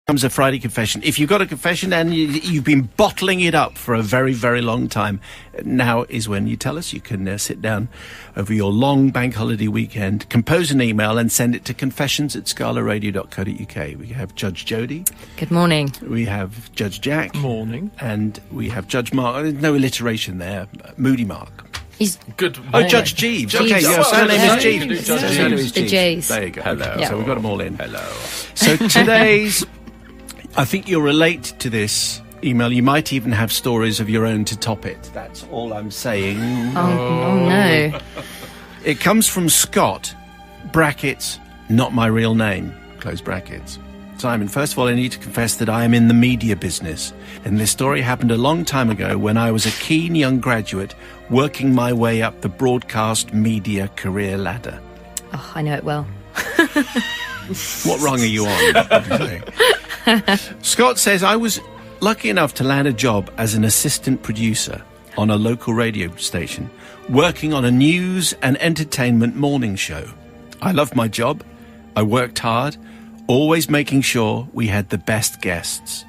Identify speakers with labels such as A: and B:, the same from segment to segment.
A: Comes a Friday confession. If you've got a confession and you've been bottling it up for a very, very long time, now is when you tell us. You can sit down over your long bank holiday weekend, compose an email and send it to confessions@scalaradio.co.uk. We have Judge Jody.
B: Good morning.
A: We have Judge Jack.
C: Morning.
A: And we have Judge Mark. There's no alliteration there. Moody Mark.
B: He's
C: good.
A: Oh, Judge Jeeves. Okay, your surname is Jeeves.
B: Surname is the J's.
A: There you go.
C: Hello.
A: Okay, so we've got them all in.
C: Hello.
A: So today's... I think you'll relate to this email. You might even have stories of your own to top it. That's all I'm saying.
B: Oh no.
A: It comes from Scott, brackets, not my real name, close brackets. Simon, first of all, I need to confess that I am in the media business. And this story happened a long time ago when I was a keen young graduate working my way up the broadcast media career ladder.
B: Oh, I know it well.
A: What rung are you on? What do you say? Scott says, I was lucky enough to land a job as an assistant producer on a local radio station, working on a news and entertainment morning show. I loved my job. I worked hard, always making sure we had the best guests.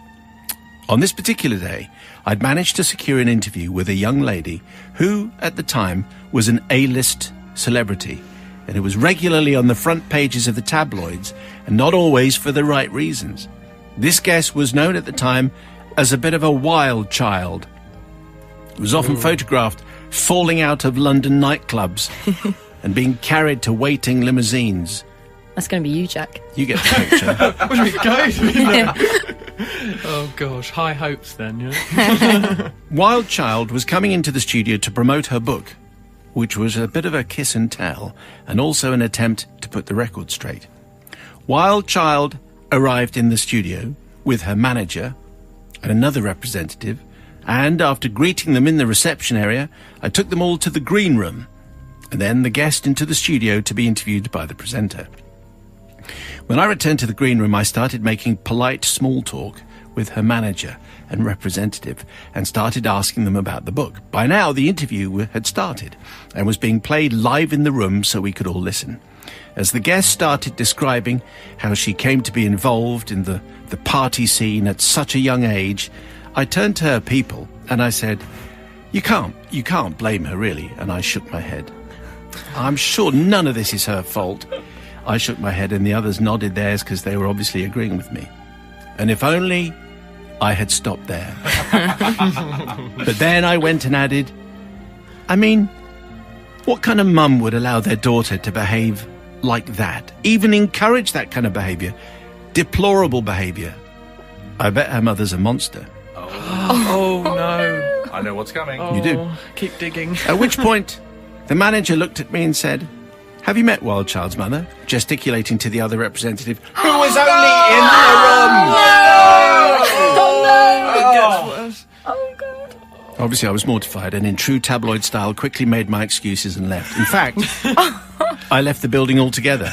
A: On this particular day, I'd managed to secure an interview with a young lady who, at the time, was an A-list celebrity, and who was regularly on the front pages of the tabloids, and not always for the right reasons. This guest was known at the time as a bit of a wild child. It was often photographed falling out of London nightclubs and being carried to waiting limousines.
B: That's going to be you, Jack.
A: You get the picture.
C: Oh gosh, high hopes then, yeah.
A: Wild Child was coming into the studio to promote her book, which was a bit of a kiss and tell, and also an attempt to put the record straight. Wild Child arrived in the studio with her manager and another representative, and after greeting them in the reception area, I took them all to the green room, and then the guest into the studio to be interviewed by the presenter. When I returned to the green room, I started making polite small talk with her manager and representative and started asking them about the book. By now, the interview had started and was being played live in the room so we could all listen. As the guest started describing how she came to be involved in the party scene at such a young age, I turned to her people and I said, you can't blame her really, and I shook my head. I'm sure none of this is her fault. I shook my head and the others nodded theirs because they were obviously agreeing with me. And if only I had stopped there. But then I went and added, I mean, what kind of mum would allow their daughter to behave like that? Even encourage that kind of behaviour? Deplorable behaviour. I bet her mother's a monster.
C: Oh no.
D: I know what's coming.
C: Oh,
A: You do.
C: Keep digging.
A: At which point, the manager looked at me and said, have you met Wild Child's mother? Gesticulating to the other representative, who was only in the room.
C: It gets worse.
B: Oh, God.
A: Obviously, I was mortified and in true tabloid style quickly made my excuses and left. In fact, I left the building altogether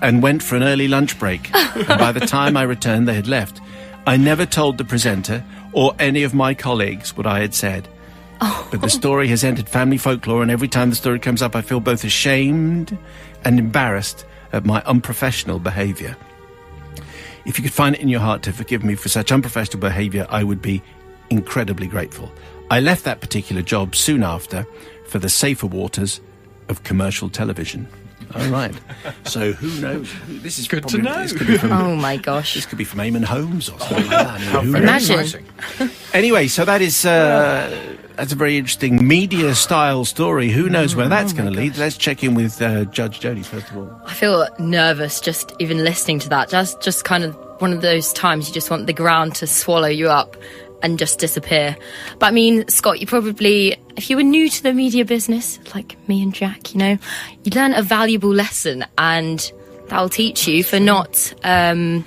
A: and went for an early lunch break. And by the time I returned, they had left. I never told the presenter or any of my colleagues what I had said. But the story has entered family folklore, and every time the story comes up, I feel both ashamed and embarrassed at my unprofessional behaviour. If you could find it in your heart to forgive me for such unprofessional behaviour, I would be incredibly grateful. I left that particular job soon after for the safer waters of commercial television. All right. So who knows? This is
C: Good to know.
A: This could be from,
B: Oh, my gosh.
A: this could be from Eamon Holmes or something like that. I mean, who knows?
B: Imagine.
A: Anyway, so that is that's a very interesting media-style story. Who knows where that's going to lead? Let's check in with Judge Jody, first of all.
B: I feel nervous just even listening to that. Just kind of one of those times you just want the ground to swallow you up and just disappear. But I mean, Scott, you probably, if you were new to the media business, like me and Jack, you know, you learn a valuable lesson, and that'll teach you for not acting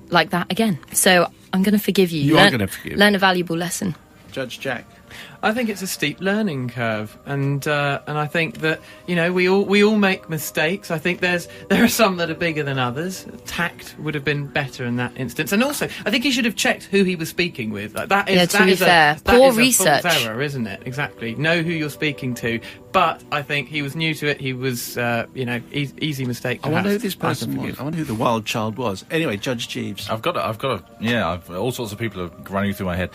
B: like that again. So I'm going to forgive you.
A: You are going to forgive.
B: Learn a valuable lesson.
A: Judge Jack.
C: I think it's a steep learning curve, and I think that we all make mistakes. I think there are some that are bigger than others. Tact would have been better in that instance, and also I think he should have checked who he was speaking with. Like, that is
B: poor
C: a
B: research
C: false error, isn't it? Exactly. Know who you're speaking to. But I think he was new to it. He was, easy mistake.
A: I wonder who this person was. I wonder who the wild child was. Anyway, Judge Jeeves.
D: I've got all sorts of people are running through my head.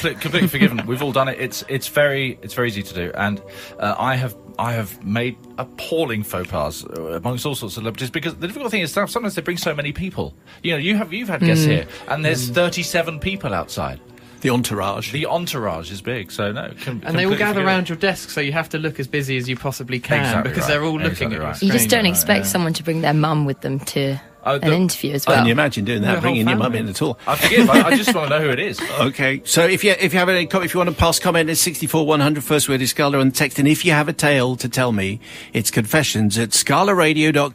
D: Completely forgiven. We've all done it. It's very easy to do, and I have made appalling faux pas amongst all sorts of celebrities, because the difficult thing is sometimes they bring so many people. You've had guests here, and there's 37 people outside.
A: The entourage.
D: The entourage is big, so no.
C: And they all gather around your desk, so you have to look as busy as you possibly can,
D: exactly
C: because they're all looking at you.
B: You just don't expect someone to bring their mum with them to an interview as well.
A: Can you imagine doing that, bringing your mum in at all?
D: I forgive. I just want to know who it is.
A: Okay, so if you have any, if you want to pass comment, it's 64100, first word is Scala, and text, and if you have a tale to tell me, it's confessions@scalaradio.co.